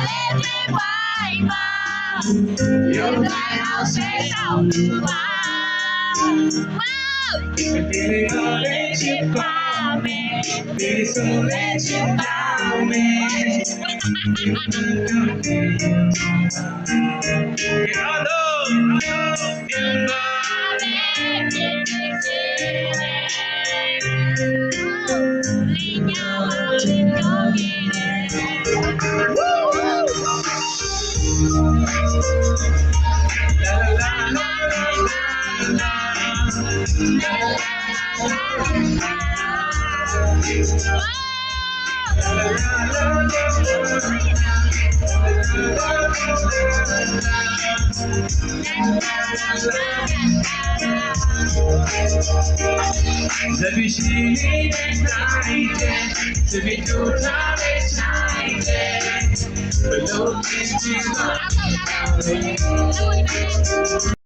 lên bên vai mà yêu lại ao sẽ sao được qua Dili ole chipame, dili sole chipame. Zawiśnij znajdzie, sobie tutaj znajdzie, by lubić